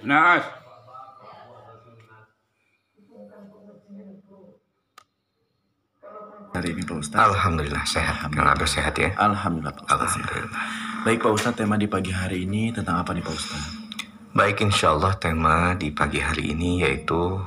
Naas. Hari ini Pak Ustadz. Alhamdulillah sehat. Alhamdulillah sehat ya. Alhamdulillah Pak Ustadz. Alhamdulillah. Baik Pak Ustadz, tema di pagi hari ini tentang apa nih Pak Ustadz? Baik, insya Allah tema di pagi hari ini yaitu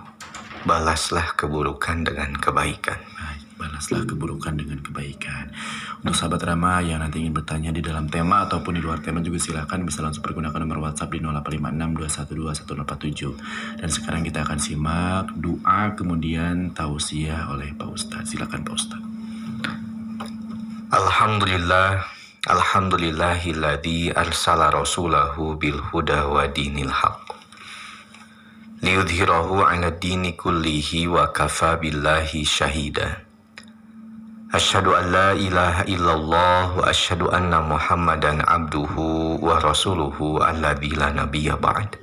balaslah keburukan dengan kebaikan. Baik, balaslah keburukan dengan kebaikan. Untuk sahabat Rama yang nanti ingin bertanya di dalam tema ataupun di luar tema juga silakan bisa langsung pergunakan nomor WhatsApp di 085621211047. Dan sekarang kita akan simak doa kemudian tausiah oleh Pak Ustadz. Silakan Pak Ustadz. Alhamdulillahilladzi arsala rasulahu bil huda wa dinil haq liyudhhirahu 'ala dini kullihi wa kafa billahi syahida. Asyhadu an la ilaha illallah wa asyhadu anna Muhammadan abduhu wa rasuluhu alladzi la nabiyya ba'd.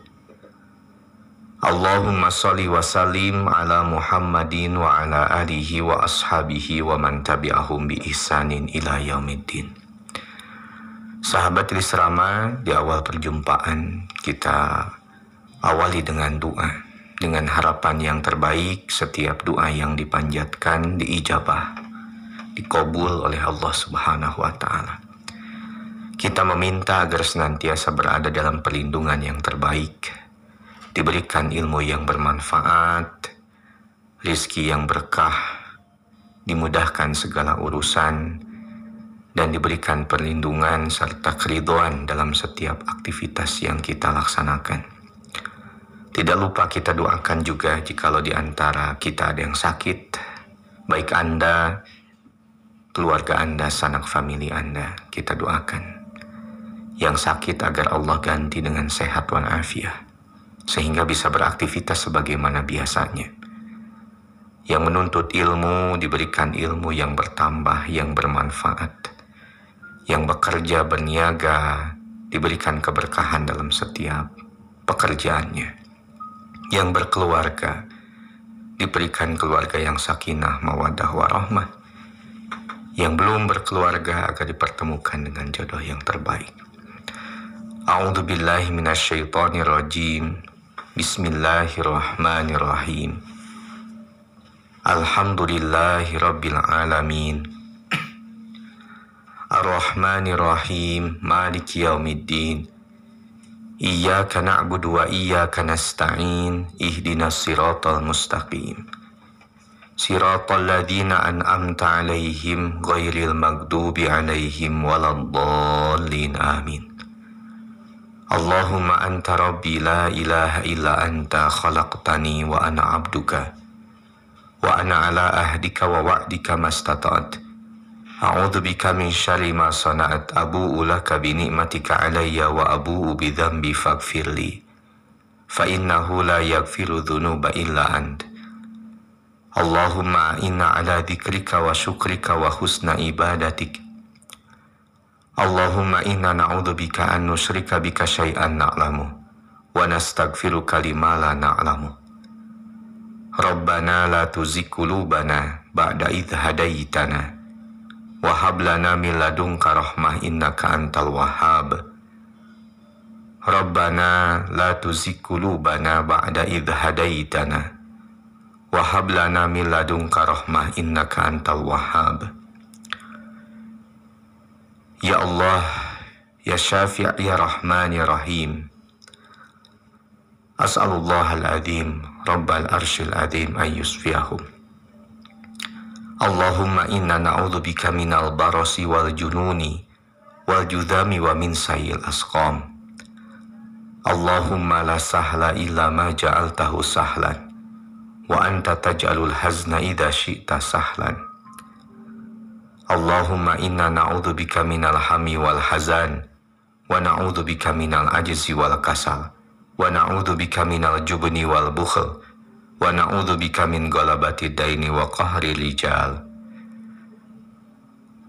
Allahumma shalli wa sallim ala Muhammadin wa ala alihi wa ashabihi wa man tabi'ahum bi ihsanin ila yaumiddin. Sahabat Rama, di awal perjumpaan kita awali dengan doa, dengan harapan yang terbaik. Setiap doa yang dipanjatkan diijabah, dikabul oleh Allah Subhanahu wa Ta'ala. Kita meminta agar senantiasa berada dalam perlindungan yang terbaik, diberikan ilmu yang bermanfaat, rizki yang berkah, dimudahkan segala urusan, dan diberikan perlindungan serta keridhaan dalam setiap aktivitas yang kita laksanakan. Tidak lupa kita doakan juga jikalau di antara kita ada yang sakit, baik Anda, keluarga Anda, sanak famili Anda, kita doakan. Yang sakit agar Allah ganti dengan sehat walafiat, sehingga bisa beraktivitas sebagaimana biasanya. Yang menuntut ilmu diberikan ilmu yang bertambah, yang bermanfaat. Yang bekerja berniaga diberikan keberkahan dalam setiap pekerjaannya. Yang berkeluarga diberikan keluarga yang sakinah, mawaddah, warahmah. Yang belum berkeluarga agar dipertemukan dengan jodoh yang terbaik. A'udzu billahi minasyaitonir rajim. Bismillahirrahmanirrahim. Alhamdulillahirabbil alamin. Ar-Rahmanir-Rahim, Maliki Yaumiddin. Iyyaka na'budu wa iyyaka nasta'in. Ihdinas siratal mustaqim. Siratal ladzina an'amta 'alaihim ghairil maghdubi 'alaihim waladdallin. Amin. Allahumma anta rabbi la ilaha illa anta khalaqtani wa ana 'abduka wa ana 'ala ahdika wa wa'dika mastata'tu. A'udzu bika min syarri ma sana'at, abu'u laka bi ni'matika 'alayya wa abu'u bi dzambi faghfirli fa innahu la yaghfiru dzunuba illa ant. Allahumma inna 'ala dzikrika wa syukrika wa husna ibadatik. Allahumma inna na'udzu bika an nusyrika bika syai'an na'lamu wa nastaghfiruka lima la na'lamu. Rabbana la tuzigh qulubana ba'da idh hadaitana wa hab lana min ladunka rahmah innaka antal wahhab. Rabbana la tuzigh qulubana ba'da idh hadaitana wa hab lana min ladunka rahmah innaka antal wahhab. Ya Allah, ya Syafi' ya Rahman ya Rahim. As'alullahal azim rabbal arsyil azim an yusfiyahum. Allahumma inna na'udzubika minal barasi wal jununi wal judhami wa min sayyil asqam. Allahumma la sahla illa ma ja'altahu sahlan wa anta taj'alul hazna idza syi'ta sahlan. Allahumma inna na'udzubika minal hami wal hazan wa na'udzubika minal ajzi wal kasal wa na'udzubika minal jubni wal bukhl wa na'udzubika min ghalabati daini wa qahri rijal.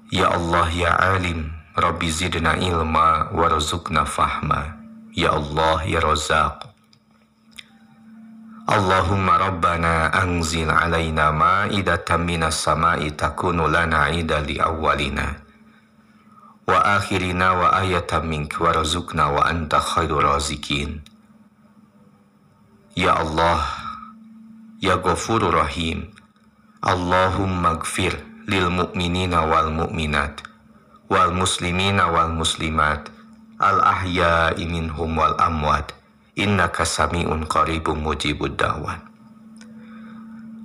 Ya Allah ya alim, Rabbi zidna ilma warzuqna fahma. Ya Allah ya Razzaq. Allahumma Rabbana anzil alaina ma'idatan minas sama'i takunu lana 'idan li awwalina wa akhirina wa ayatan mink warzuqna wa anta khairur razikin. Ya Allah, Ya Ghafurur Rahim, Allahumma gfir lil mu'minina wal mu'minat wal muslimina wal muslimat al ahya'i minhum wal amwat innaka sami'un qaribun mujibud da'wat.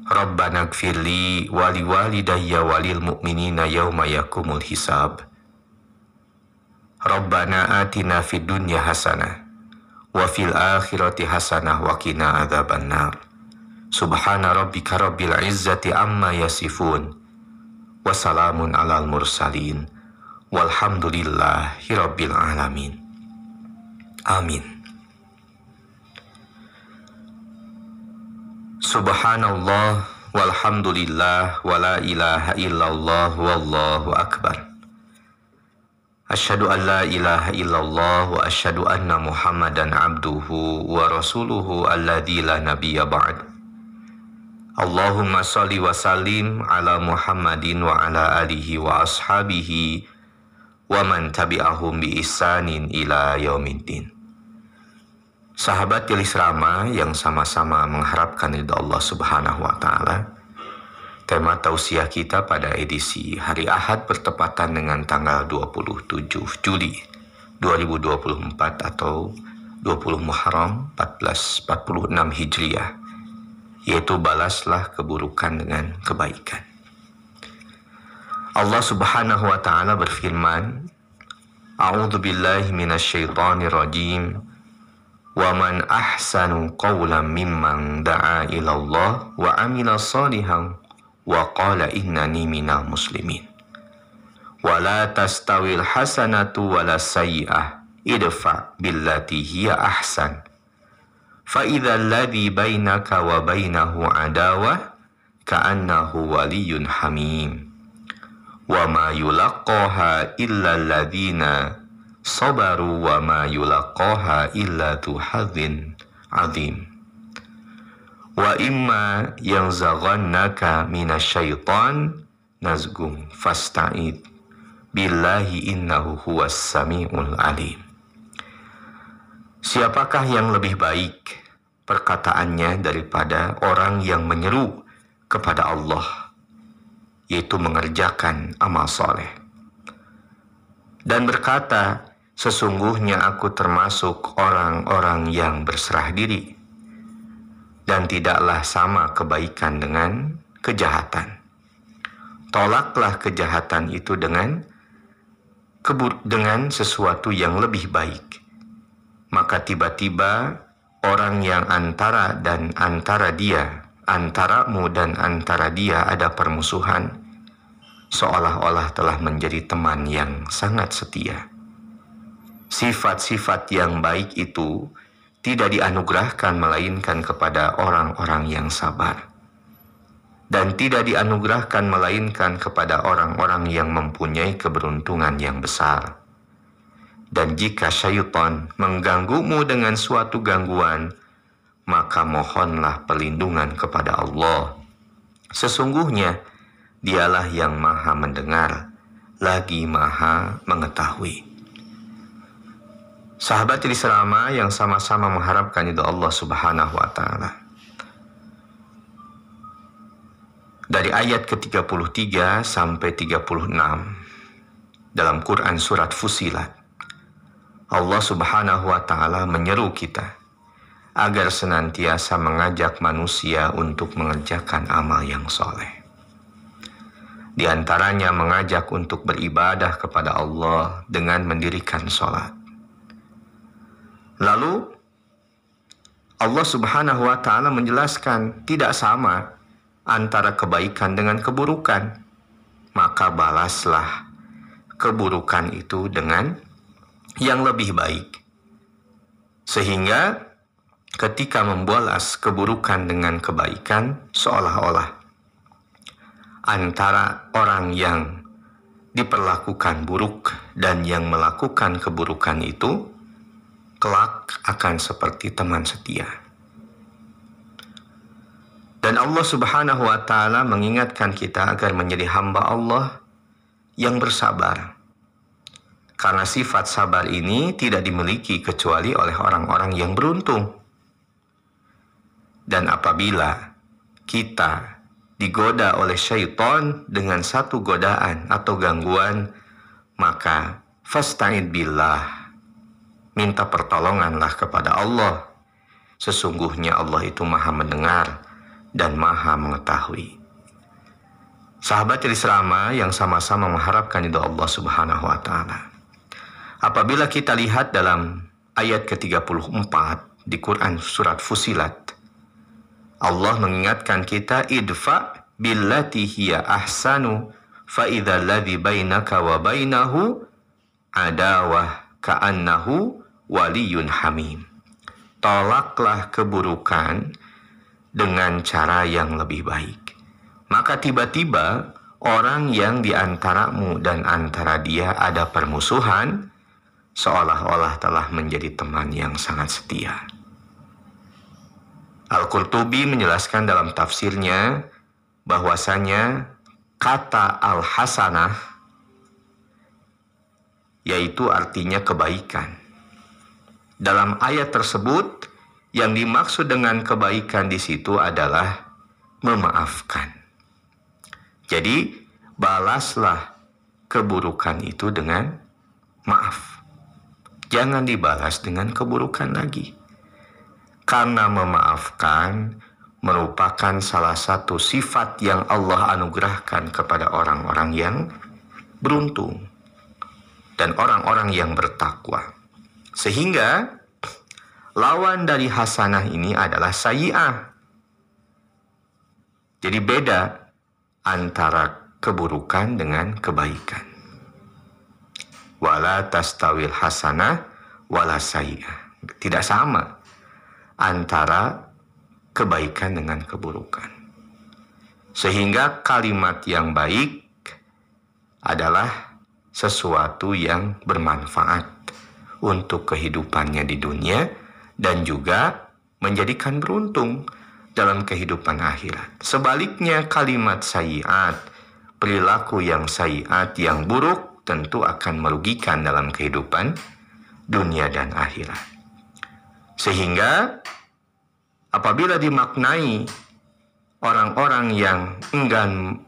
Rabbana gfirli wali walidayya walil mu'minina yawma yakumul hisab. Rabbana atina fid dunya hasanah wa fil akhirati hasanah wa qina adzabannar. Subhana rabbika rabbil izzati amma yasifun wa salamun alal mursalin walhamdulillahi rabbil alamin. Amin. Subhanallah walhamdulillah wa la ilaha illallah wallahu akbar. Asyhadu an la ilaha illallah wa asyhadu anna Muhammadan abduhu wa rasuluhu alladzi la nabiyya ba'd. Allahumma shalli wa sallim ala Muhammadin wa ala alihi wa ashabihi wa man tabi'ahum bi ihsanin ila yaumiddin. Sahabat Jelis Rama yang sama-sama mengharapkan ridha Allah Subhanahu wa taala. Tema tausiah kita pada edisi hari Ahad bertepatan dengan tanggal 27 Juli 2024 atau 20 Muharram 1446 Hijriah, yaitu balaslah keburukan dengan kebaikan. Allah Subhanahu wa taala berfirman, A'udzu billahi minasyaitonir rajim. Wa man ahsanu qawlan mimman da'a ila Allah wa amila shalihan wa qala innani minal muslimin. Wa la tastawil hasanatu wa la sayyi'ah idfa billati hiya ahsan. Fa idzal ladzi bainaka wa bainahu adawah ka'annahu waliyyun hamim. Wa ma yulaqqaha illa alladzina sabaru wa ma yulaqqaha illa dzu hadzin 'adzim. Wa imma yanzaghannaka minasyaiton nazghum fasta'id billahi innahu huwas samiul alim. Siapakah yang lebih baik perkataannya daripada orang yang menyeru kepada Allah, yaitu mengerjakan amal soleh, dan berkata, sesungguhnya aku termasuk orang-orang yang berserah diri, dan tidaklah sama kebaikan dengan kejahatan. Tolaklah kejahatan itu dengan sesuatu yang lebih baik. Maka tiba-tiba orang yang antaramu dan antara dia ada permusuhan, seolah-olah telah menjadi teman yang sangat setia. Sifat-sifat yang baik itu tidak dianugerahkan melainkan kepada orang-orang yang sabar, dan tidak dianugerahkan melainkan kepada orang-orang yang mempunyai keberuntungan yang besar. Dan jika syaitan mengganggumu dengan suatu gangguan, maka mohonlah perlindungan kepada Allah. Sesungguhnya dialah yang maha mendengar lagi maha mengetahui. Sahabat Jelis Rama yang sama-sama mengharapkan ridha Allah Subhanahu wa taala. Dari ayat ke-33 sampai 36 dalam Quran surat Fussilat, Allah Subhanahu wa taala menyeru kita agar senantiasa mengajak manusia untuk mengerjakan amal yang soleh. Di antaranya mengajak untuk beribadah kepada Allah dengan mendirikan sholat. Lalu Allah Subhanahu wa taala menjelaskan tidak sama antara kebaikan dengan keburukan. Maka balaslah keburukan itu dengan yang lebih baik. Sehingga ketika membalas keburukan dengan kebaikan, seolah-olah antara orang yang diperlakukan buruk dan yang melakukan keburukan itu kelak akan seperti teman setia. Dan Allah Subhanahu wa taala mengingatkan kita agar menjadi hamba Allah yang bersabar. Karena sifat sabar ini tidak dimiliki kecuali oleh orang-orang yang beruntung. Dan apabila kita digoda oleh syaitan dengan satu godaan atau gangguan, maka fasta'id billah, minta pertolonganlah kepada Allah. Sesungguhnya Allah itu maha mendengar dan maha mengetahui. Sahabat Islam yang sama-sama mengharapkan ridha Allah Subhanahu wa taala. Apabila kita lihat dalam ayat ke-34 di Quran surat Fusilat, Allah mengingatkan kita, idfa billati hiya ahsanu fa idzal ladzi bainaka wa bainahu adawah ka'annahu waliyun hamim. Tolaklah keburukan dengan cara yang lebih baik. Maka tiba-tiba orang yang di antaramu dan antara dia ada permusuhan, seolah-olah telah menjadi teman yang sangat setia. Al-Qurtubi menjelaskan dalam tafsirnya bahwasanya kata al-hasanah yaitu artinya kebaikan. Dalam ayat tersebut yang dimaksud dengan kebaikan di situ adalah memaafkan. Jadi balaslah keburukan itu dengan maaf. Jangan dibalas dengan keburukan lagi. Karena memaafkan merupakan salah satu sifat yang Allah anugerahkan kepada orang-orang yang beruntung dan orang-orang yang bertakwa. Sehingga lawan dari hasanah ini adalah sayyi'ah. Jadi beda antara keburukan dengan kebaikan. Wala tastawil hasanah wala sayyi'ah. Tidak sama antara kebaikan dengan keburukan. Sehingga kalimat yang baik adalah sesuatu yang bermanfaat untuk kehidupannya di dunia dan juga menjadikan beruntung dalam kehidupan akhirat. Sebaliknya kalimat sayyi'at, perilaku yang sayyi'at, yang buruk, tentu akan merugikan dalam kehidupan dunia dan akhirat. Sehingga apabila dimaknai orang-orang yang enggan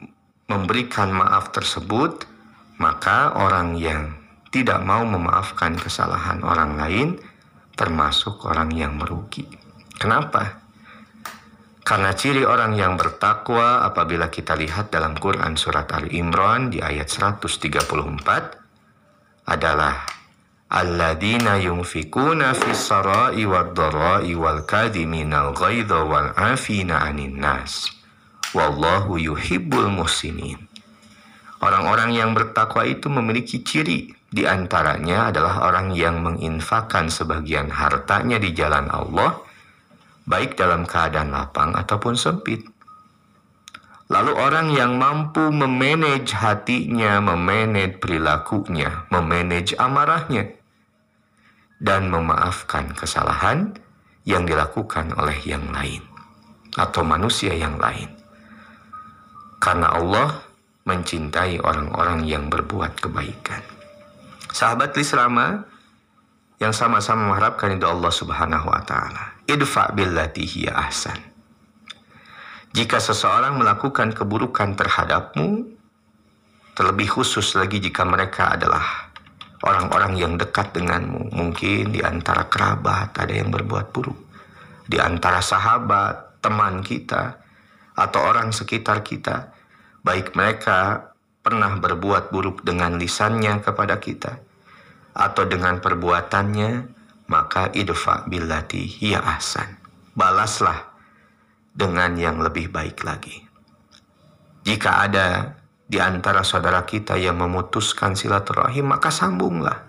memberikan maaf tersebut, maka orang yang tidak mau memaafkan kesalahan orang lain termasuk orang yang merugi. Kenapa? Karena ciri orang yang bertakwa apabila kita lihat dalam Quran surat Ali Imran di ayat 134 adalah alladzina yunfikuna fis sarai wad dharai wal kadhiminal ghaidha wal afina 'anil nas wallahu yuhibbul muhsinin. Orang-orang yang bertakwa itu memiliki ciri, di antaranya adalah orang yang menginfakkan sebagian hartanya di jalan Allah, baik dalam keadaan lapang ataupun sempit. Lalu orang yang mampu memanage hatinya, memanage perilakunya, memanage amarahnya, dan memaafkan kesalahan yang dilakukan oleh yang lain atau manusia yang lain. Karena Allah mencintai orang-orang yang berbuat kebaikan. Sahabat Islam yang sama-sama mengharapkan itu Allah Subhanahu wa taala. Idfa billati hiya ahsan. Jika seseorang melakukan keburukan terhadapmu, terlebih khusus lagi jika mereka adalah orang-orang yang dekat denganmu, mungkin di antara kerabat ada yang berbuat buruk, di antara sahabat, teman kita, atau orang sekitar kita, baik mereka pernah berbuat buruk dengan lisannya kepada kita atau dengan perbuatannya, maka idfa billati hiya ahsan. Balaslah dengan yang lebih baik lagi. Jika ada di antara saudara kita yang memutuskan silaturahim, maka sambunglah.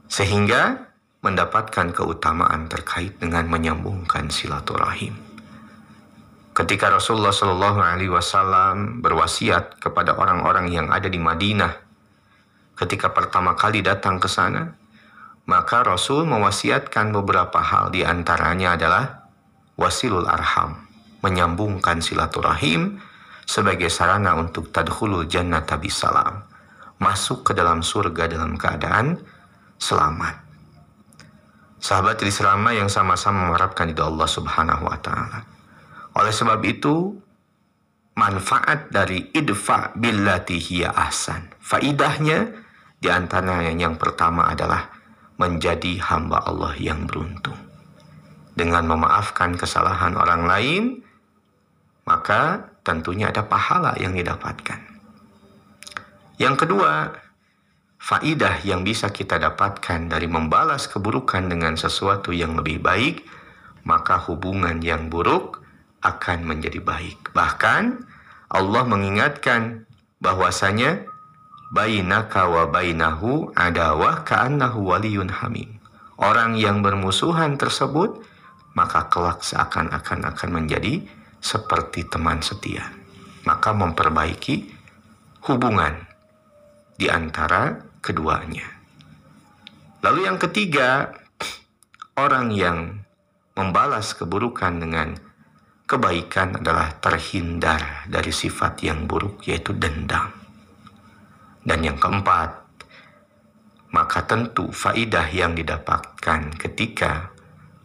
Sehingga mendapatkan keutamaan terkait dengan menyambungkan silaturahim. Ketika Rasulullah SAW berwasiat kepada orang-orang yang ada di Madinah, ketika pertama kali datang ke sana, maka Rasul mewasiatkan beberapa hal, di antaranya adalah wasilul arham, menyambungkan silaturahim sebagai sarana untuk tadkhulul jannata bisalam, masuk ke dalam surga dalam keadaan selamat. sahabat Islam yang sama-sama mengharapkan ridha Allah Subhanahu wa taala. Oleh sebab itu, manfaat dari idfa billati hiya ahsan. Faidahnya di antaranya yang pertama adalah menjadi hamba Allah yang beruntung. Dengan memaafkan kesalahan orang lain, maka tentunya ada pahala yang didapatkan. Yang kedua, faidah yang bisa kita dapatkan dari membalas keburukan dengan sesuatu yang lebih baik, maka hubungan yang buruk akan menjadi baik. Bahkan Allah mengingatkan bahwasanya bainaka wa bainahu adawah ka'annahu waliyun hamim. Orang yang bermusuhan tersebut maka kelak seakan-akan akan menjadi seperti teman setia. Maka memperbaiki hubungan di antara keduanya. Lalu yang ketiga, orang yang membalas keburukan dengan kebaikan adalah terhindar dari sifat yang buruk, yaitu dendam. Dan yang keempat, maka tentu faidah yang didapatkan ketika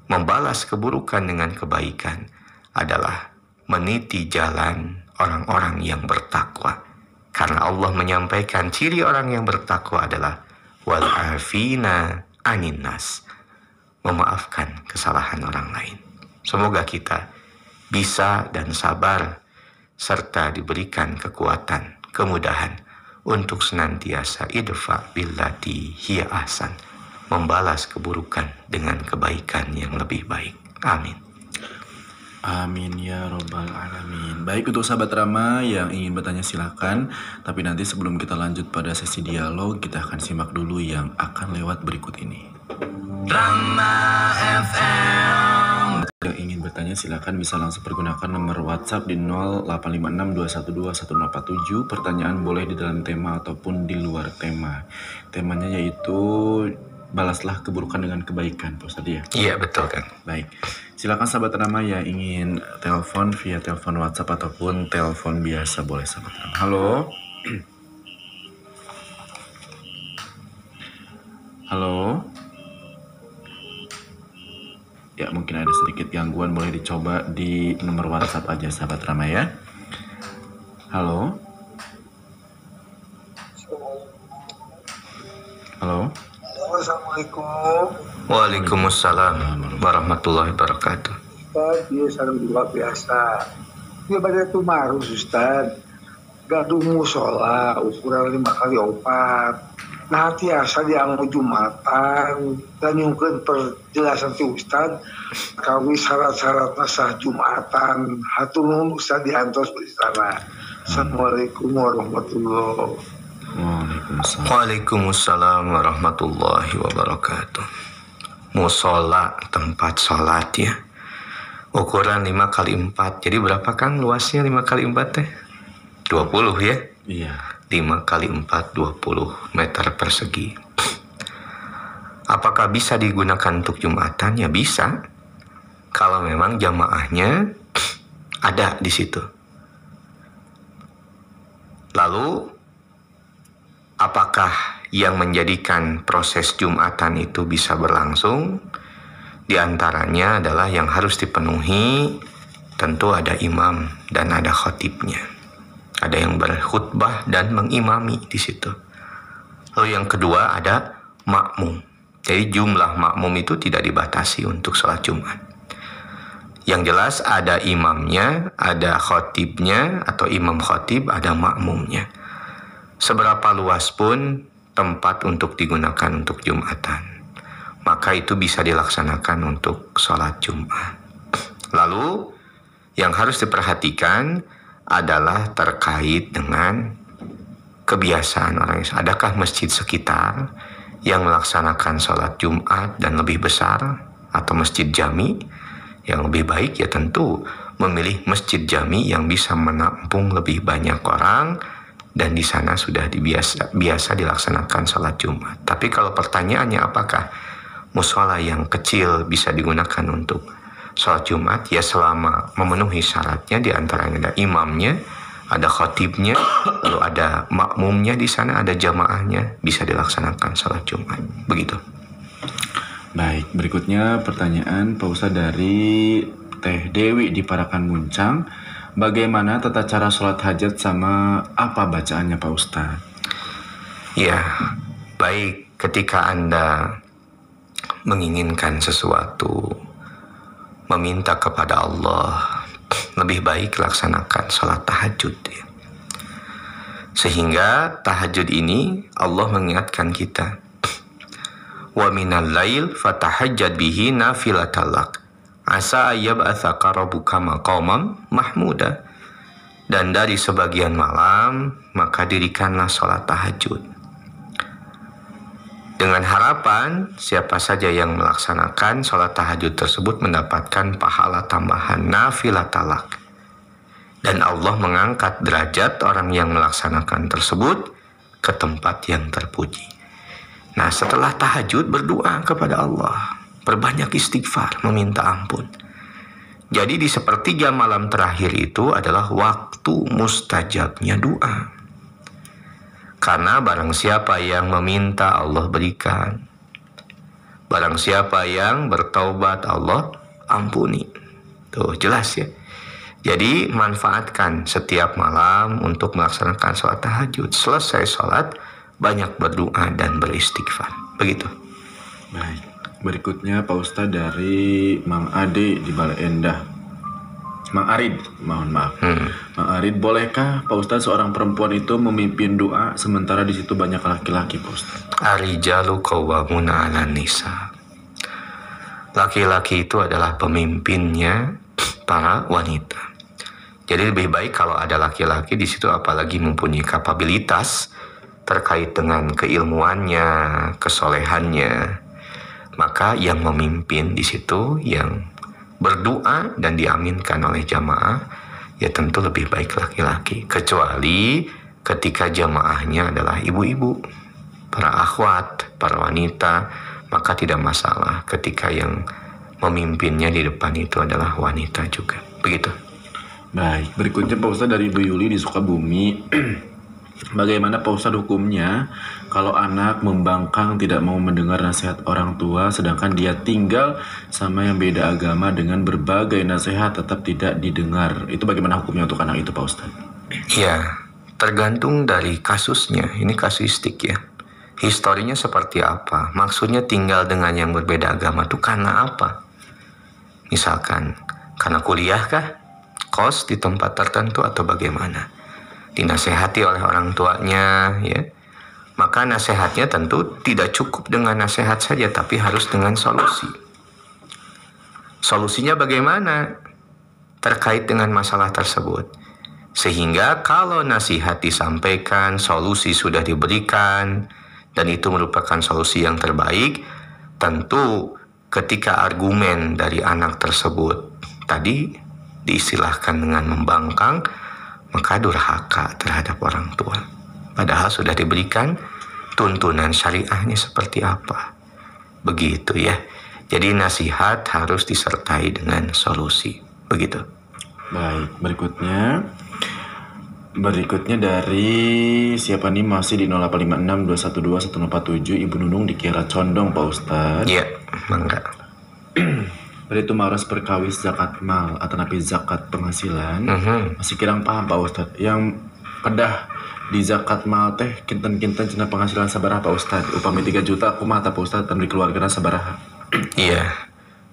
membalas keburukan dengan kebaikan adalah meniti jalan orang-orang yang bertakwa. Karena Allah menyampaikan ciri orang yang bertakwa adalah wal afina anin nas, memaafkan kesalahan orang lain. Semoga kita bisa dan sabar serta diberikan kekuatan, kemudahan untuk senantiasa idfa billati hiya ahsan, membalas keburukan dengan kebaikan yang lebih baik. Amin. Amin ya robbal alamin. Baik, untuk sahabat Rama yang ingin bertanya silakan. Tapi nanti sebelum kita lanjut pada sesi dialog, kita akan simak dulu yang akan lewat berikut ini. Rama FM. Yang ingin bertanya silakan bisa langsung pergunakan nomor WhatsApp di 0856212147. Pertanyaan boleh di dalam tema ataupun di luar tema. Temanya yaitu balaslah keburukan dengan kebaikan, Pak Ustadz ya? Iya, betul kan. Baik, silakan sahabat Rama yang ingin telepon via telepon WhatsApp ataupun telepon biasa boleh sahabat Rama. Halo. Halo. Ya, mungkin ada sedikit gangguan, boleh dicoba di nomor WhatsApp aja sahabat Rama ya. Halo. Halo. Assalamualaikum. Waalaikumsalam warahmatullahi wabarakatuh. Ustaz, ya salam juga biasa. Ya pada itu marus Ustaz. Gaduh musola ukuran 5x4. Nah tiasa dianggu Jumatan. Dan yungkeun perjelasan ti Ustaz. Kawi syarat-syaratna sah Jumatan. Hatur nuhun Ustaz diantos di sana. Assalamualaikum warahmatullahi wabarakatuh. Waalaikumsalam warahmatullahi wabarakatuh. Musola, tempat sholat ya, ukuran 5x4. Jadi berapa Kang luasnya 5x4 teh? 20 ya? Iya. 5x4 20 meter persegi. Apakah bisa digunakan untuk Jumatan? Ya bisa, kalau memang jamaahnya ada di situ. Lalu apakah yang menjadikan proses Jumatan itu bisa berlangsung? Di antaranya adalah yang harus dipenuhi, tentu ada imam dan ada khatibnya. Ada yang berkhutbah dan mengimami di situ. Lalu yang kedua ada makmum. Jadi jumlah makmum itu tidak dibatasi untuk sholat Jumat. Yang jelas ada imamnya, ada khatibnya atau imam khatib, ada makmumnya. Seberapa luas pun tempat untuk digunakan untuk Jumatan, maka itu bisa dilaksanakan untuk sholat Jumat. Lalu yang harus diperhatikan adalah terkait dengan kebiasaan orang. Adakah masjid sekitar yang melaksanakan sholat Jumat dan lebih besar, atau masjid jami? Yang lebih baik ya tentu memilih masjid jami yang bisa menampung lebih banyak orang, dan di sana sudah biasa dilaksanakan sholat Jumat. Tapi kalau pertanyaannya apakah musola yang kecil bisa digunakan untuk sholat Jumat? Ya selama memenuhi syaratnya, di antaranya ada imamnya, ada khatibnya, lalu ada makmumnya di sana, ada jamaahnya, bisa dilaksanakan sholat Jumat. Begitu. Baik, berikutnya pertanyaan Pak Ustadz dari Teh Dewi di Parakan Muncang. Bagaimana tata cara sholat hajat sama apa bacaannya Pak Ustadz? Ya, baik, ketika Anda menginginkan sesuatu, meminta kepada Allah, lebih baik laksanakan sholat tahajud ya. Sehingga tahajud ini Allah mengingatkan kita, wa minal lail fatahajjad bihi nafilatan lak asa ayyab'atsaka rabbuka maqaman mahmuda. Dan dari sebagian malam maka dirikanlah sholat tahajud, dengan harapan siapa saja yang melaksanakan sholat tahajud tersebut mendapatkan pahala tambahan nafilatalak. Dan Allah mengangkat derajat orang yang melaksanakan tersebut ke tempat yang terpuji. Nah, setelah tahajud berdoa kepada Allah, berbanyak istighfar, meminta ampun. Jadi di sepertiga malam terakhir itu adalah waktu mustajabnya doa. Karena barang siapa yang meminta Allah berikan, barang siapa yang bertaubat Allah ampuni. Tuh jelas ya. Jadi manfaatkan setiap malam untuk melaksanakan sholat tahajud. Selesai sholat banyak berdoa dan beristighfar. Begitu. Baik, berikutnya Pak Ustadz dari Mang Ade di Bale Endah. Mang Arid, mohon maaf. Mang Arid, bolehkah Pak Ustadz seorang perempuan itu memimpin doa sementara di situ banyak laki-laki Pak Ustadz? Ar-rijalu qawwamuna 'alan nisa. Laki-laki itu adalah pemimpinnya para wanita. Jadi lebih baik kalau ada laki-laki di situ, apalagi mempunyai kapabilitas terkait dengan keilmuannya, kesolehannya, maka yang memimpin di situ, yang berdoa dan diaminkan oleh jamaah, ya tentu lebih baik laki-laki. Kecuali ketika jamaahnya adalah ibu-ibu, para akhwat, para wanita, maka tidak masalah ketika yang memimpinnya di depan itu adalah wanita juga. Begitu. Baik, berikutnya Pak Ustadz dari Ibu Yuli di Sukabumi. Bagaimana Pak Ustadz hukumnya kalau anak membangkang tidak mau mendengar nasihat orang tua, sedangkan dia tinggal sama yang beda agama dengan berbagai nasihat tetap tidak didengar? Itu bagaimana hukumnya untuk anak itu Pak Ustadz? Ya, tergantung dari kasusnya. Ini kasuistik ya. Historinya seperti apa? Maksudnya tinggal dengan yang berbeda agama itu karena apa? Misalkan karena kuliah kah? Kos di tempat tertentu atau bagaimana? Dinasehati oleh orang tuanya ya. Maka nasihatnya tentu tidak cukup dengan nasihat saja, tapi harus dengan solusi. Solusinya bagaimana terkait dengan masalah tersebut? Sehingga kalau nasihat disampaikan, solusi sudah diberikan, dan itu merupakan solusi yang terbaik, tentu ketika argumen dari anak tersebut tadi diistilahkan dengan membangkang, maka durhaka terhadap orang tua. Padahal sudah diberikan tuntunan syariahnya seperti apa. Begitu ya. Jadi nasihat harus disertai dengan solusi. Begitu. Baik, berikutnya dari siapa nih, masih di 0856 212 147 Ibu Nunung di Kiara Condong Pak Ustadz. Iya, mangga. Itu maras perkawis zakat mal atau napi zakat penghasilan. Masih kirang paham Pak Ustadz. Yang kedah di zakat mal teh kinten-kinten cina penghasilan sabaraha Pak Ustadz? Upami 3 juta kumaha Pak Ustadz dan dikeluarkan sabaraha? Iya.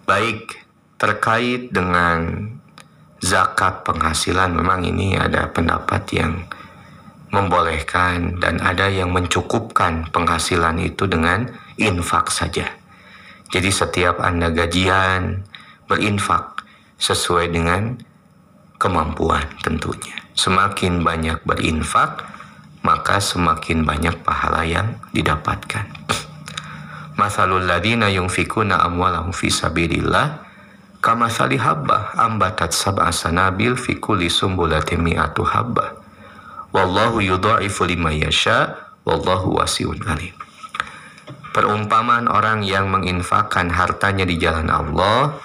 Baik, terkait dengan zakat penghasilan, memang ini ada pendapat yang membolehkan dan ada yang mencukupkan penghasilan itu dengan infak saja. Jadi setiap Anda gajian, berinfak sesuai dengan kemampuan tentunya. Semakin banyak berinfak, maka semakin banyak pahala yang didapatkan. Mathalul ladzina yunfikuna amwalahum fi sabilillah kamathali habbah ambatat sab'a sanabil fi kulli sumbulatin mi'atu habbah. Wallahu yudha'ifu liman yasha wallahu wasi'un alim. Perumpamaan orang yang menginfakkan hartanya di jalan Allah,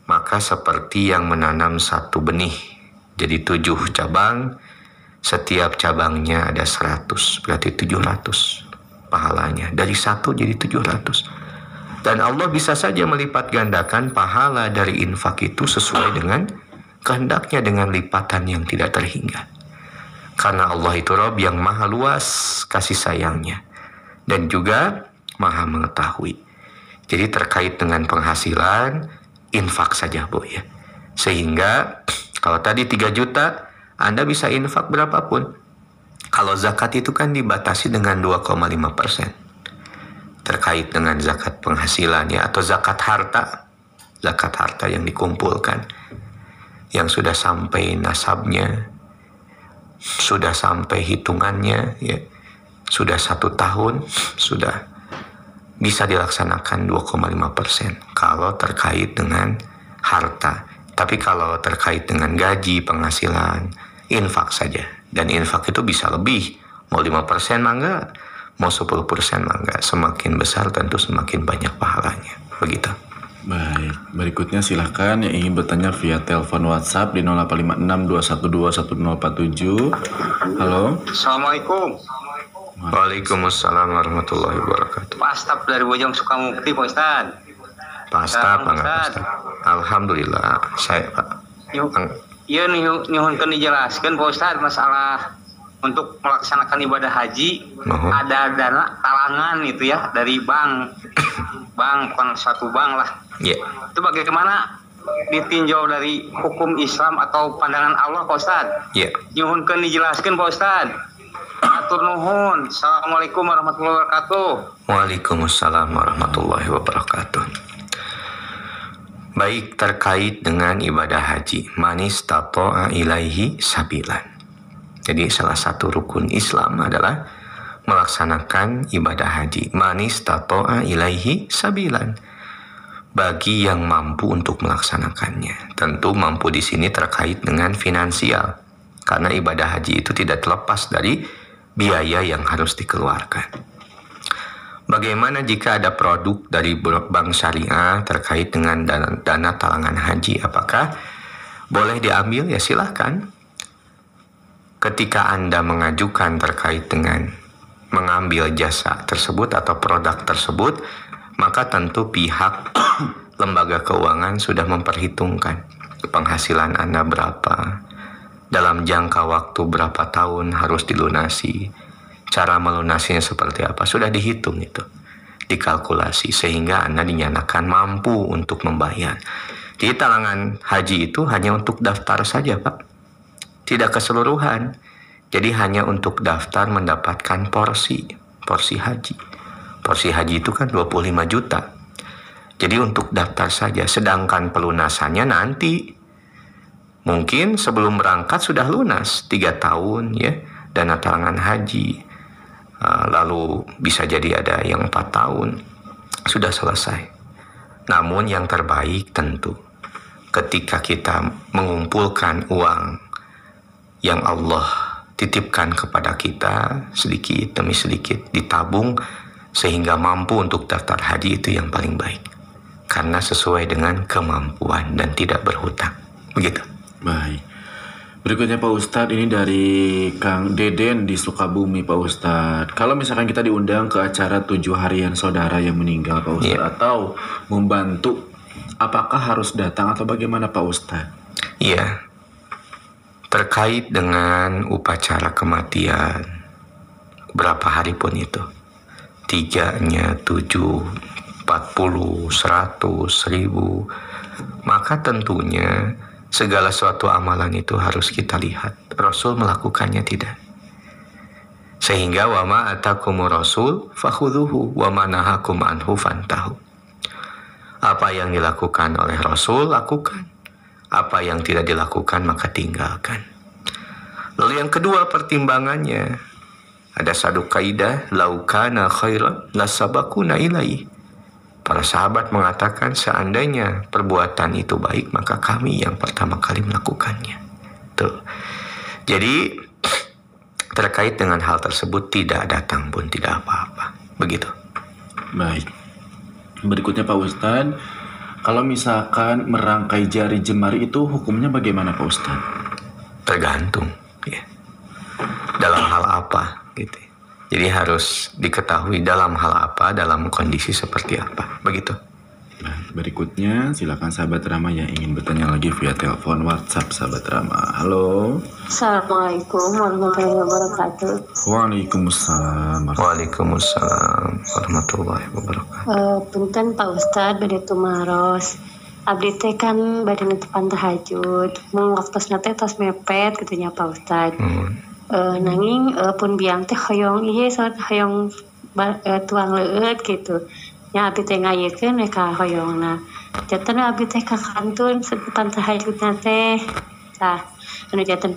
maka seperti yang menanam satu benih. Jadi 7 cabang, setiap cabangnya ada 100, berarti 700 pahalanya. Dari 1 jadi 700. Dan Allah bisa saja melipat gandakan pahala dari infak itu sesuai dengan kehendaknya dengan lipatan yang tidak terhingga. Karena Allah itu Rabb yang maha luas kasih sayangnya dan juga maha mengetahui. Jadi terkait dengan penghasilan, infak saja Bu ya. Sehingga kalau tadi 3 juta, Anda bisa infak berapapun. Kalau zakat itu kan dibatasi dengan 2,5%. Terkait dengan zakat penghasilannya atau zakat harta yang dikumpulkan, yang sudah sampai nasabnya, sudah sampai hitungannya, ya, sudah 1 tahun, sudah bisa dilaksanakan 2,5% kalau terkait dengan harta. Tapi kalau terkait dengan gaji, penghasilan, infak saja. Dan infak itu bisa lebih, mau 5% mah enggak, mau 10% mah enggak. Semakin besar tentu semakin banyak pahalanya. Begitu. Baik, berikutnya silahkan yang ingin bertanya via telepon WhatsApp di 0856 212 1047. Halo. Assalamualaikum. Waalaikumsalam warahmatullahi wabarakatuh. Pak Astap dari Bojong Sukamukti, Pak Ustad. Pak Astap, alhamdulillah, saya Pak. Iya nyuhunkeun dijelaskan Pak Ustad masalah untuk melaksanakan ibadah haji. Ada dana talangan itu ya dari bank, bukan satu bank lah. Yeah. Itu bagaimana ditinjau dari hukum Islam atau pandangan Allah Pak Ustad? Yeah. Nyuhunkeun dijelaskan Pak Ustad. Atur nuhun. Assalamualaikum warahmatullahi wabarakatuh. Waalaikumsalam warahmatullahi wabarakatuh. Baik, terkait dengan ibadah haji, manis tato'a ilaihi sabilan. Jadi salah satu rukun Islam adalah melaksanakan ibadah haji. Manis tato'a ilaihi sabilan. Bagi yang mampu untuk melaksanakannya. Tentu mampu di sini terkait dengan finansial. Karena ibadah haji itu tidak terlepas dari biaya yang harus dikeluarkan. Bagaimana jika ada produk dari bank syariah terkait dengan dana talangan haji? Apakah boleh diambil? Ya silahkan. Ketika Anda mengajukan terkait dengan mengambil jasa tersebut atau produk tersebut, maka tentu pihak lembaga keuangan sudah memperhitungkan penghasilan Anda berapa, dalam jangka waktu berapa tahun harus dilunasi, cara melunasinya seperti apa, sudah dihitung itu, dikalkulasi sehingga Anda dinyatakan mampu untuk membayar. Jadi talangan haji itu hanya untuk daftar saja Pak, tidak keseluruhan. Jadi hanya untuk daftar mendapatkan porsi haji. Porsi haji itu kan 25 juta. Jadi untuk daftar saja, sedangkan pelunasannya nanti. Mungkin sebelum berangkat sudah lunas 3 tahun ya, dana talangan haji. Lalu bisa jadi ada yang 4 tahun sudah selesai. Namun yang terbaik tentu ketika kita mengumpulkan uang yang Allah titipkan kepada kita sedikit demi sedikit ditabung sehingga mampu untuk daftar haji, itu yang paling baik. Karena sesuai dengan kemampuan dan tidak berhutang. Begitu. Baik. Berikutnya Pak Ustadz, ini dari Kang Deden di Sukabumi Pak Ustadz. Kalau misalkan kita diundang ke acara 7 harian saudara yang meninggal Pak Ustadz, atau membantu, apakah harus datang atau bagaimana Pak Ustadz? Iya. Terkait dengan upacara kematian, berapa hari pun itu, 3-nya, 7, 40, 100, 1000, maka tentunya segala suatu amalan itu harus kita lihat. Rasul melakukannya tidak. Sehingga wa ma atakumur rasul fakhudhuhu wa ma nahakum anhu fantahu. Apa yang dilakukan oleh Rasul, lakukan. Apa yang tidak dilakukan, maka tinggalkan. Lalu yang kedua pertimbangannya, ada satu kaidah, laukana khairan lasabakuna ilaih. Para sahabat mengatakan seandainya perbuatan itu baik, maka kami yang pertama kali melakukannya. Tuh. Jadi terkait dengan hal tersebut tidak datang pun tidak apa-apa. Begitu. Baik. Berikutnya Pak Ustadz, kalau misalkan merangkai jari jemari itu hukumnya bagaimana Pak Ustadz? Tergantung ya. Dalam hal apa gitu. Jadi harus diketahui dalam hal apa, dalam kondisi seperti apa. Begitu. Nah, berikutnya silakan sahabat Rama yang ingin bertanya lagi via telepon WhatsApp sahabat Rama. Halo. Assalamualaikum warahmatullahi wabarakatuh. Waalaikumsalam. Waalaikumsalam warahmatullahi wabarakatuh. Punten Pak Ustadz bade tumaros. Abdi teh kan bade netepan tahajud. Mung waktosna teh tos mepet gitu nya Pak Ustadz. Nanging pun biang teh hoyong ieu salat hoyong tuang leueut gitu. Nya abdi teh ngayekeun we ka hoyongna. Janten abdi teh ka kantun setepan tahajudna teh. Tah, anu janten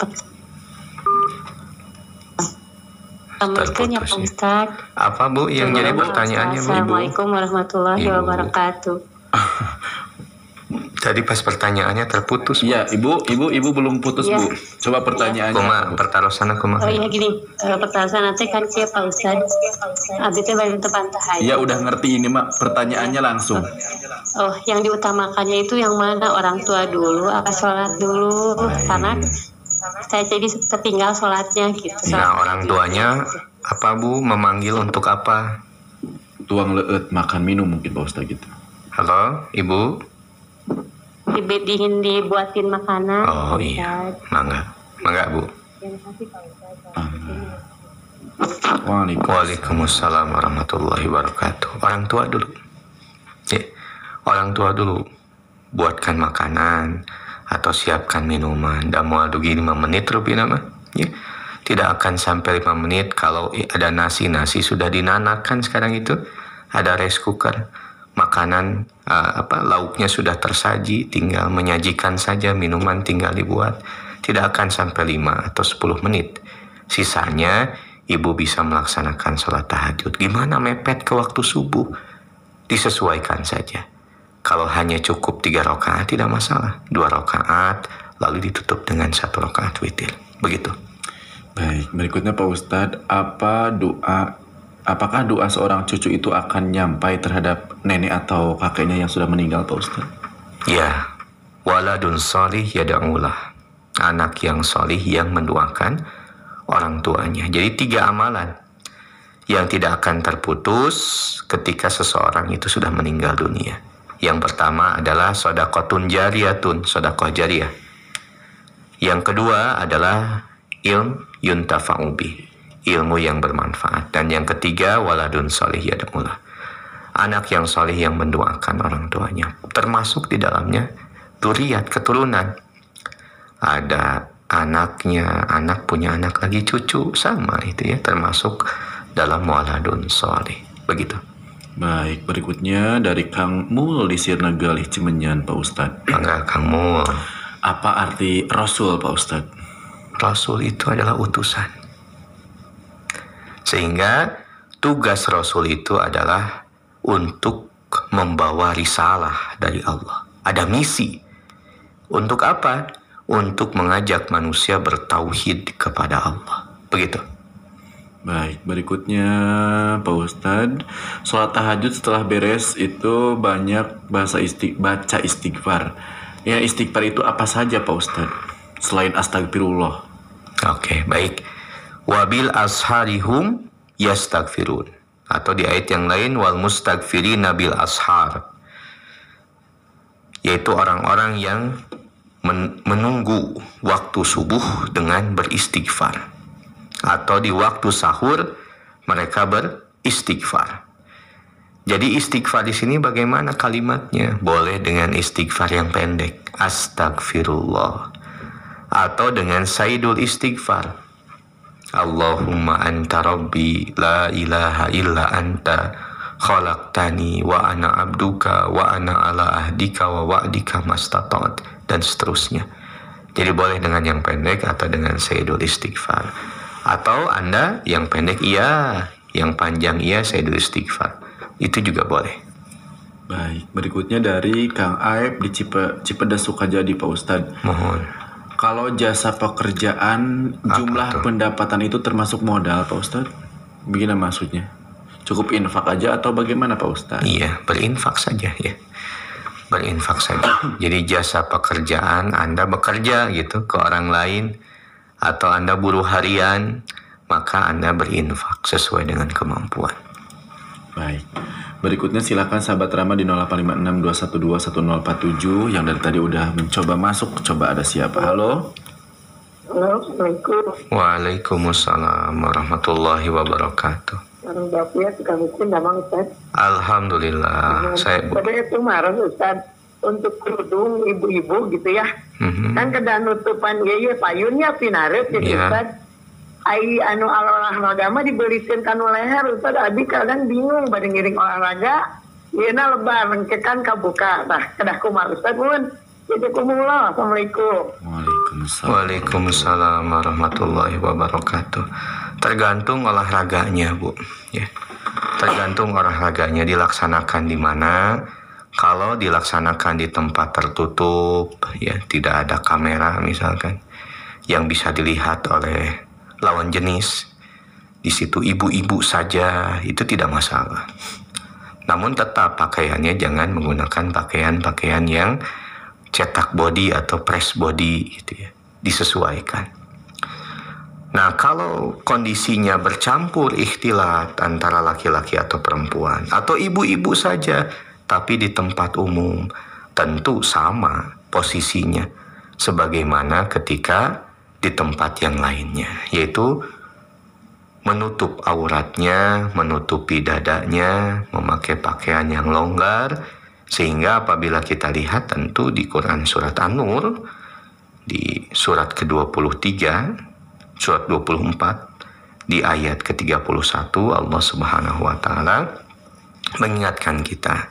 Assalamualaikum ya Pak Ustadz. Apa Bu yang jadi pertanyaannya Bu? Assalamualaikum warahmatullahi Ibu. wabarakatuh. Tadi pas pertanyaannya terputus. Iya, Ibu belum putus, Iya. Bu. Coba pertanyaannya. Kuma pertarusan aku mah. Oh iya gini, pertanyaan nanti kan cia Pak Ustadz. Abdi teh bari tepan tahajud. Iya, udah ngerti ini, Mak. Pertanyaannya langsung. Oh, yang diutamakannya itu yang mana, orang tua dulu apa sholat dulu? Karena saya jadi tertinggal sholatnya gitu. Nah, orang tuanya apa Bu memanggil untuk apa? Tuang leueut, makan minum mungkin Pak Ustadz gitu. Halo, Ibu? Dibuatin makanan. Oh iya, mangga Bu. Waalaikumsalam warahmatullahi wabarakatuh. Orang tua dulu. Ya, orang tua dulu buatkan makanan atau siapkan minuman. Dan mau dugi 5 menit rupina mah. Ya. Tidak akan sampai 5 menit kalau ada nasi sudah dinanakan sekarang itu. Ada rice cooker. Makanan lauknya sudah tersaji, tinggal menyajikan saja, minuman tinggal dibuat. Tidak akan sampai 5 atau 10 menit. Sisanya ibu bisa melaksanakan sholat tahajud. Gimana mepet ke waktu subuh? Disesuaikan saja. Kalau hanya cukup 3 rakaat tidak masalah. 2 rakaat lalu ditutup dengan 1 rakaat witir. Begitu. Baik, berikutnya Pak Ustadz, apakah doa seorang cucu itu akan nyampai terhadap nenek atau kakeknya yang sudah meninggal Pak Ustadz? Ya, waladun sholih yada'ulah. Anak yang sholih yang mendoakan orang tuanya. Jadi 3 amalan yang tidak akan terputus ketika seseorang itu sudah meninggal dunia. Yang pertama adalah sodaqotun jariyatun, sodakoh jariyah. Yang kedua adalah ilm yuntafa'ubi, ilmu yang bermanfaat. Dan yang ketiga, waladun solih yada'ulah, anak yang solih yang mendoakan orang tuanya. Termasuk di dalamnya dzurriyyat, keturunan. Ada anaknya, anak punya anak lagi, cucu, sama itu ya, termasuk dalam waladun solih. Begitu. Baik, berikutnya dari Kang Mul di Sirna Galih Cimenyan Pak Ustadz. Bangga Kang Mul. Apa arti Rasul Pak Ustadz? Rasul itu adalah utusan. Sehingga tugas Rasul itu adalah untuk membawa risalah dari Allah. Ada misi. Untuk apa? Untuk mengajak manusia bertauhid kepada Allah. Begitu. Baik, berikutnya Pak Ustadz, sholat tahajud setelah beres itu banyak baca istighfar. Ya, istighfar itu apa saja Pak Ustadz? Selain astagfirullah. Oke, baik. Wabil asharihum yastaghfirun. Atau di ayat yang lain, wal mustaghfirina bil ashar. Yaitu orang-orang yang menunggu waktu subuh dengan beristighfar. Atau di waktu sahur mereka beristighfar. Jadi istighfar di sini bagaimana kalimatnya? Boleh dengan istighfar yang pendek, astagfirullah, atau dengan sayyidul istighfar, Allahumma anta rabbi la ilaha illa anta khalaqtani wa ana abduka wa ana ala ahdika wa wa'dika mastata'at, dan seterusnya. Jadi boleh dengan yang pendek atau dengan sayyidul istighfar. Atau Anda yang pendek iya, yang panjang iya sayyidul istighfar. Itu juga boleh. Baik, berikutnya dari Kang Aib di Cipedes Sukajadi Pak Ustadz. Mohon. Kalau jasa pekerjaan, jumlah pendapatan itu termasuk modal Pak Ustadz? Begini maksudnya? Cukup infak aja atau bagaimana Pak Ustadz? Iya, berinfak saja ya. Berinfak saja. Jadi jasa pekerjaan, Anda bekerja gitu ke orang lain, atau Anda buruh harian, maka Anda berinfak sesuai dengan kemampuan. Baik. Berikutnya silakan sahabat Rama di 085621211047 yang dari tadi udah mencoba masuk. Coba ada siapa? Halo. Halo, Assalamualaikum. Waalaikumsalam warahmatullahi wabarakatuh. Alhamdulillah. Saya pada itu marah Ustaz untuk kerudung ibu-ibu gitu ya. Kan kada nutupan ya payunnya pinaret ya Ustaz. Ai anu olahraga mah dibelikan kanu leher Ustaz. Abi kadang bingung pada ngiring olahraga. Yeuna lebar lengkekan kabuka. Nah, kedah kumar Ustaz mun. Jadi kumula. Assalamualaikum. Waalaikumsalam warahmatullahi wabarakatuh. Tergantung olahraganya, Bu. Ya. Tergantung olahraganya dilaksanakan di mana. Kalau dilaksanakan di tempat tertutup, ya tidak ada kamera misalkan, yang bisa dilihat oleh lawan jenis, di situ ibu-ibu saja, itu tidak masalah. Namun tetap pakaiannya jangan menggunakan pakaian-pakaian yang cetak body atau press body gitu ya, disesuaikan. Nah, kalau kondisinya bercampur ikhtilat antara laki-laki atau perempuan atau ibu-ibu saja tapi di tempat umum, tentu sama posisinya sebagaimana ketika di tempat yang lainnya, yaitu menutup auratnya, menutupi dadanya, memakai pakaian yang longgar, sehingga apabila kita lihat tentu di Quran surat An-Nur di surat ke-23, surat 24 di ayat ke-31 Allah Subhanahu wa taala mengingatkan kita,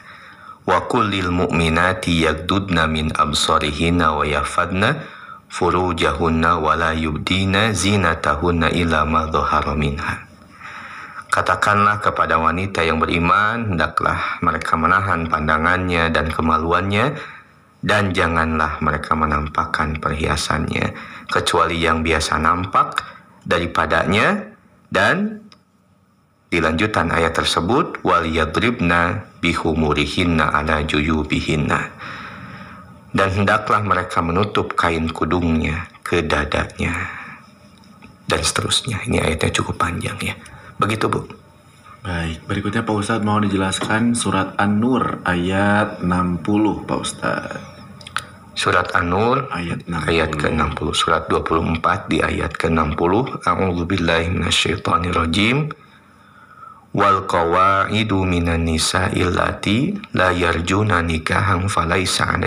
wa kullil mu'minati yaghdudna min absarihinna wa yahfadna furujahunna wa la yubdina zinatahunna illa ma dhahara minha. Katakanlah kepada wanita yang beriman, hendaklah mereka menahan pandangannya dan kemaluannya, dan janganlah mereka menampakkan perhiasannya kecuali yang biasa nampak daripadanya. Dan di lanjutan ayat tersebut, wal yadribna bihumurihinna ala juyubihinna, dan hendaklah mereka menutup kain kudungnya ke dadanya, dan seterusnya. Ini ayatnya cukup panjang ya. Begitu, Bu. Baik, berikutnya Pak Ustadz mau dijelaskan surat An-Nur ayat 60, Pak Ustadz. Surat An-Nur ayat ke-60, surat 24 di ayat ke-60. A'udzubillahi minasyaitonirrajim. Wal qawaidu minan nisa'il lati la yarjuna nikahan falaysa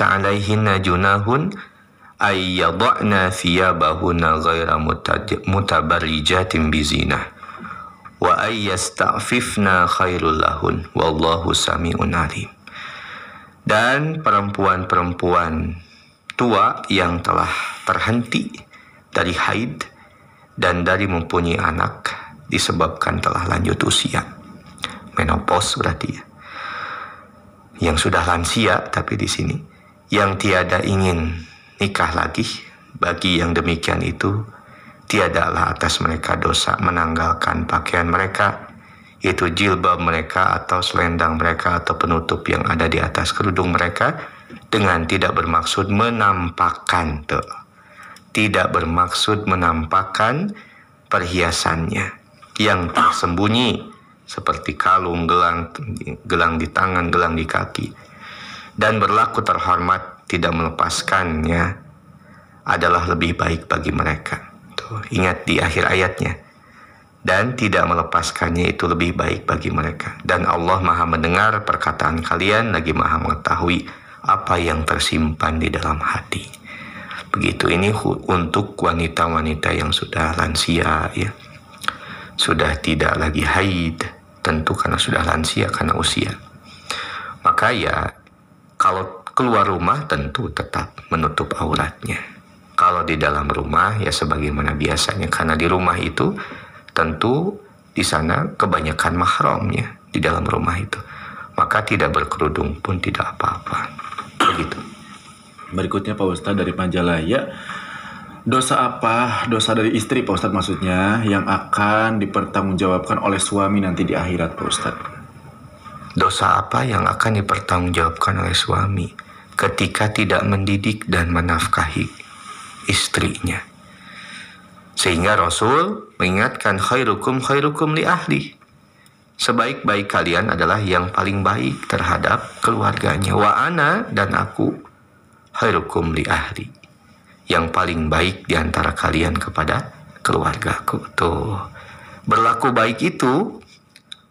'alaihinna junahun ay yada'na thiyabahunna ghaira mutabarrijatin bizinah wa ay yasta'fifna khairul lahun wallahu sami'un alim. Dan perempuan-perempuan tua yang telah terhenti dari haid dan dari mempunyai anak disebabkan telah lanjut usia, menopause berarti ya, yang sudah lansia, tapi di sini yang tiada ingin nikah lagi, bagi yang demikian itu tiadalah atas mereka dosa menanggalkan pakaian mereka, yaitu jilbab mereka atau selendang mereka atau penutup yang ada di atas kerudung mereka, dengan tidak bermaksud menampakkan tidak bermaksud menampakkan perhiasannya yang tersembunyi seperti kalung, gelang di tangan, gelang di kaki. Dan berlaku terhormat tidak melepaskannya adalah lebih baik bagi mereka. Tuh, ingat di akhir ayatnya. Dan tidak melepaskannya itu lebih baik bagi mereka. Dan Allah Maha mendengar perkataan kalian, lagi Maha mengetahui apa yang tersimpan di dalam hati. Begitu. Ini untuk wanita-wanita yang sudah lansia ya, sudah tidak lagi haid, tentu karena sudah lansia karena usia. Maka ya kalau keluar rumah tentu tetap menutup auratnya. Kalau di dalam rumah ya sebagaimana biasanya, karena di rumah itu tentu di sana kebanyakan mahramnya di dalam rumah itu, maka tidak berkerudung pun tidak apa-apa. Begitu. Berikutnya Pak Ustadz dari Panjalaya, dosa apa, dosa dari istri Pak Ustadz maksudnya, yang akan dipertanggungjawabkan oleh suami nanti di akhirat Pak Ustadz? Dosa apa yang akan dipertanggungjawabkan oleh suami ketika tidak mendidik dan menafkahi istrinya? Sehingga Rasul mengingatkan khairukum li ahli. Sebaik-baik kalian adalah yang paling baik terhadap keluarganya. Wa ana, dan aku, khairukum li ahli, yang paling baik diantara kalian kepada keluargaku. Tuh, berlaku baik itu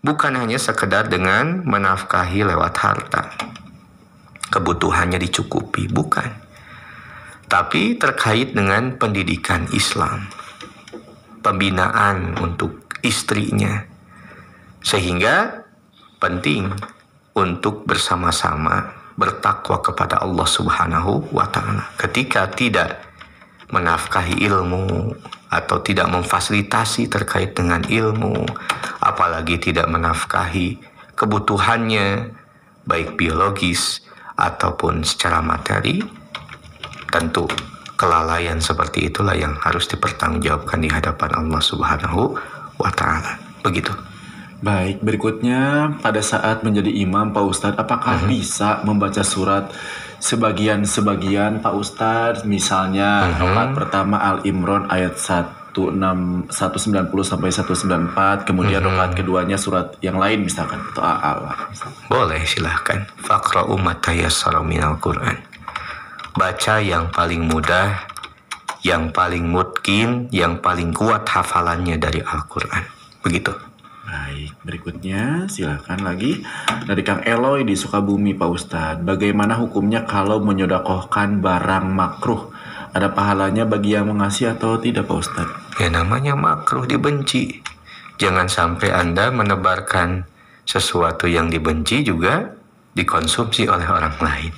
bukan hanya sekedar dengan menafkahi lewat harta, kebutuhannya dicukupi, bukan. Tapi terkait dengan pendidikan Islam, pembinaan untuk istrinya. Sehingga penting untuk bersama-sama bertakwa kepada Allah Subhanahu wa Ta'ala. Ketika tidak menafkahi ilmu atau tidak memfasilitasi terkait dengan ilmu, apalagi tidak menafkahi kebutuhannya baik biologis ataupun secara materi, tentu kelalaian seperti itulah yang harus dipertanggungjawabkan di hadapan Allah Subhanahu wa Ta'ala. Begitu. Baik, berikutnya pada saat menjadi imam Pak Ustadz, apakah bisa membaca surat sebagian-sebagian Pak Ustadz? Misalnya rakaat pertama Al-Imran ayat 190 sampai 194, kemudian rakaat keduanya surat yang lain misalkan, atau Al-Alaq. Boleh, silahkan. Faqra'u ma tayassara minal Qur'an. Baca yang paling mudah, yang paling mungkin, yang paling kuat hafalannya dari Al-Quran. Begitu. Baik, berikutnya silakan lagi dari Kang Eloy di Sukabumi Pak Ustadz. Bagaimana hukumnya kalau menyodakohkan barang makruh? Ada pahalanya bagi yang mengasih atau tidak Pak Ustadz? Ya, namanya makruh, dibenci. Jangan sampai Anda menebarkan sesuatu yang dibenci juga dikonsumsi oleh orang lain.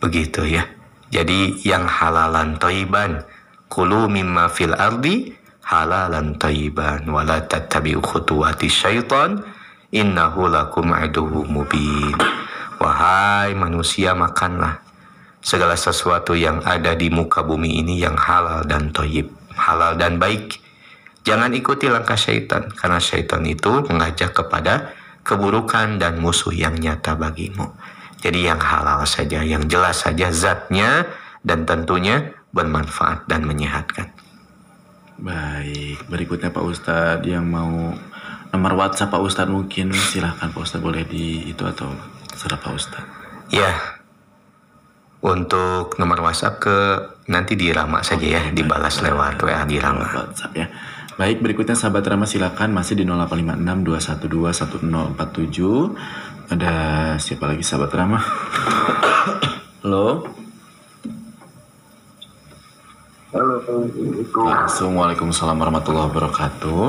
Begitu ya. Jadi yang halalan thayyiban, kulu mimma fil ardi halalan thayyiban, wala tattabi'u khutuwati syaitan, innahu lakum aduwwum mubin. Wahai manusia, makanlah segala sesuatu yang ada di muka bumi ini yang halal dan thayyib, halal dan baik. Jangan ikuti langkah syaitan, karena syaitan itu mengajak kepada keburukan dan musuh yang nyata bagimu. Jadi yang halal saja, yang jelas saja zatnya, dan tentunya bermanfaat dan menyehatkan. Baik, berikutnya Pak Ustadz yang mau nomor WhatsApp Pak Ustadz mungkin silahkan Pak Ustadz, boleh di itu atau serah Pak Ustadz. Ya, untuk nomor WhatsApp nanti di Rama saja ya, dibalas lewat WA di Rama. WhatsApp ya. Baik, berikutnya sahabat Rama silakan masih di 0856 212 1047. Ada siapa lagi sahabat Rama? Halo. Halo. Langsung, waalaikumsalam warahmatullahi wabarakatuh.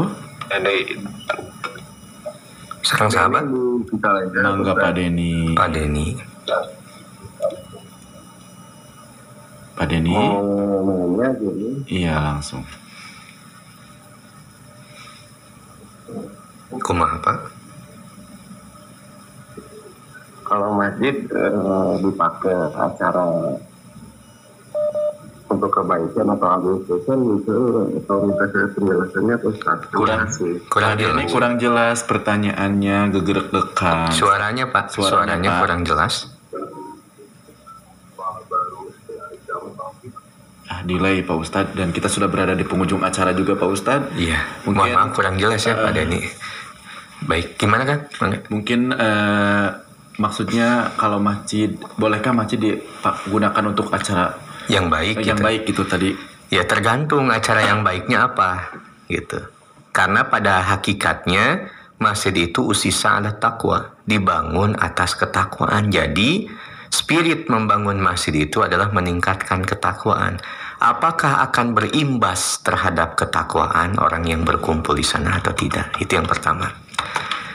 Sekarang sahabat? Enggak Pak Denny. Pak Denny. Pak Denny? Iya, langsung. Kumaha Pak? Kalau masjid dipakai acara untuk kebaikan atau agustusan itu, atau minta penjelasannya terus kurang jelas pertanyaannya, gegerek-dekan. Suaranya Pak, suaranya kurang jelas. Delay Pak Ustadz, dan kita sudah berada di penghujung acara juga Pak Ustadz. Iya, mohon maaf kurang jelas ya Pak Denny. Baik, gimana kan? Mungkin maksudnya kalau masjid, bolehkah masjid digunakan untuk acara yang baik? Yang baik gitu tadi. Ya tergantung acara yang baiknya apa gitu. Karena pada hakikatnya masjid itu usisa ala taqwa, dibangun atas ketakwaan. Jadi spirit membangun masjid itu adalah meningkatkan ketakwaan. Apakah akan berimbas terhadap ketakwaan orang yang berkumpul di sana atau tidak? Itu yang pertama.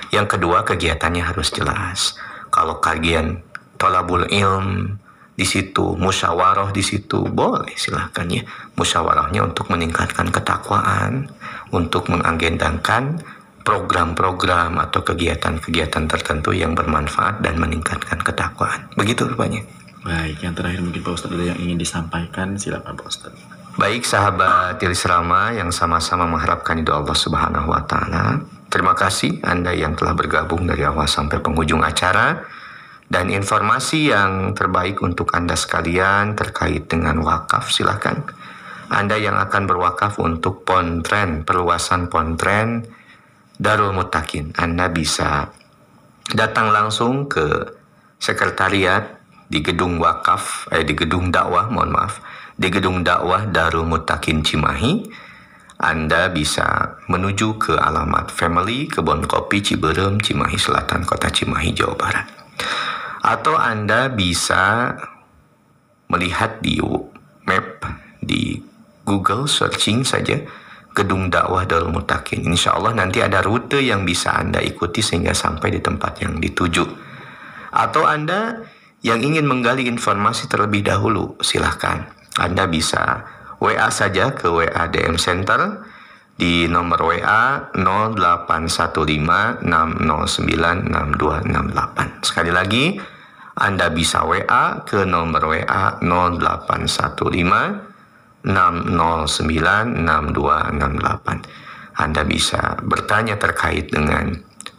Yang kedua, kegiatannya harus jelas. Kalau kajian thalabul ilm di situ, musyawarah di situ, boleh silahkan ya. Musyawarahnya untuk meningkatkan ketakwaan, untuk mengagendakan program-program atau kegiatan-kegiatan tertentu yang bermanfaat dan meningkatkan ketakwaan. Begitu rupanya. Baik, yang terakhir mungkin Pak Ustadz ada yang ingin disampaikan, silakan Pak Ustadz. Baik sahabat Tilis Rama yang sama-sama mengharapkan ridho Allah Subhanahu wa Ta'ala. Terima kasih Anda yang telah bergabung dari awal sampai penghujung acara. Dan informasi yang terbaik untuk Anda sekalian terkait dengan wakaf, silakan Anda yang akan berwakaf untuk pontren, perluasan pontren Darul Muttaqin, Anda bisa datang langsung ke sekretariat di gedung wakaf, di gedung dakwah, di gedung dakwah Darul Muttaqin Cimahi. Anda bisa menuju ke alamat Family, Kebon Kopi, Ciberem, Cimahi Selatan, Kota Cimahi, Jawa Barat. Atau Anda bisa melihat di map di Google, searching saja gedung dakwah Darul Muttaqin. Insya Allah nanti ada rute yang bisa Anda ikuti sehingga sampai di tempat yang dituju. Atau Anda yang ingin menggali informasi terlebih dahulu, silahkan. Anda bisa WA saja ke WA DM Center di nomor WA 0815609628. Sekali lagi, Anda bisa WA ke nomor WA 0815 6096268. Anda bisa bertanya terkait dengan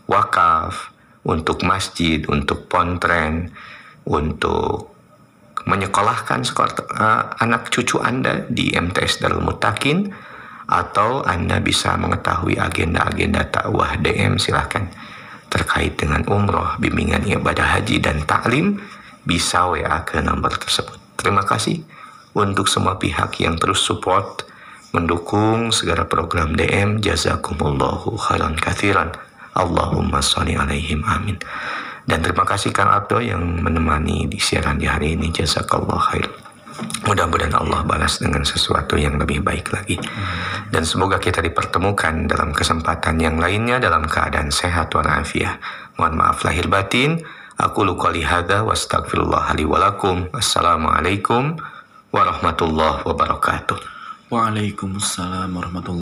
wakaf, untuk masjid, untuk pontren, untuk menyekolahkan anak cucu Anda di MTS Darul Muttaqin, atau Anda bisa mengetahui agenda-agenda dakwah DM, silahkan. Terkait dengan umroh, bimbingan ibadah haji, dan taklim, bisa WA ke nomor tersebut. Terima kasih untuk semua pihak yang terus support, mendukung segala program DM. Jazakumullahu khairan katsiran. Allahumma sholli alaihim, amin. Dan terima kasih Kang Abdo yang menemani di siaran di hari ini. Jazakallahu khair. Mudah-mudahan Allah balas dengan sesuatu yang lebih baik lagi. Dan semoga kita dipertemukan dalam kesempatan yang lainnya dalam keadaan sehat walafiat. Mohon maaf lahir batin. Aku qouli hadza wa astaghfirullah li wa lakum. Assalamualaikum warahmatullahi wabarakatuh. Waalaikumsalam warahmatullahi